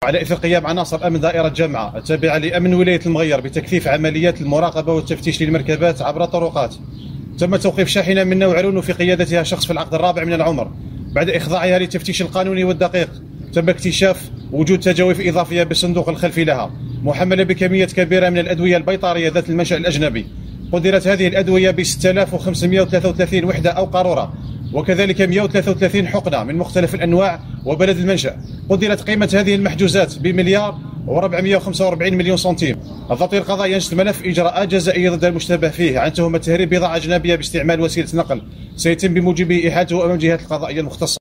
على إثر قيام عناصر أمن دائرة جمعة التابعة لأمن ولاية المغير بتكثيف عمليات المراقبة والتفتيش للمركبات عبر الطرقات، تم توقيف شاحنة من نوع رونو في قيادتها شخص في العقد الرابع من العمر. بعد إخضاعها للتفتيش القانوني والدقيق تم اكتشاف وجود تجاويف إضافية بالصندوق الخلفي لها محملة بكمية كبيرة من الأدوية البيطارية ذات المنشأ الأجنبي. قدرت هذه الأدوية ب 6533 وحدة أو قارورة، وكذلك 133 حقنة من مختلف الأنواع وبلد المنشأ. قدرت قيمة هذه المحجوزات بمليار و445 مليون سنتيم. الضبط القضائي ينشط ملف إجراءات جزائية ضد المشتبه فيه عن تهمة تهريب بضاعة أجنبية باستعمال وسيلة نقل، سيتم بموجبه إحالته أمام الجهات القضائية المختصة.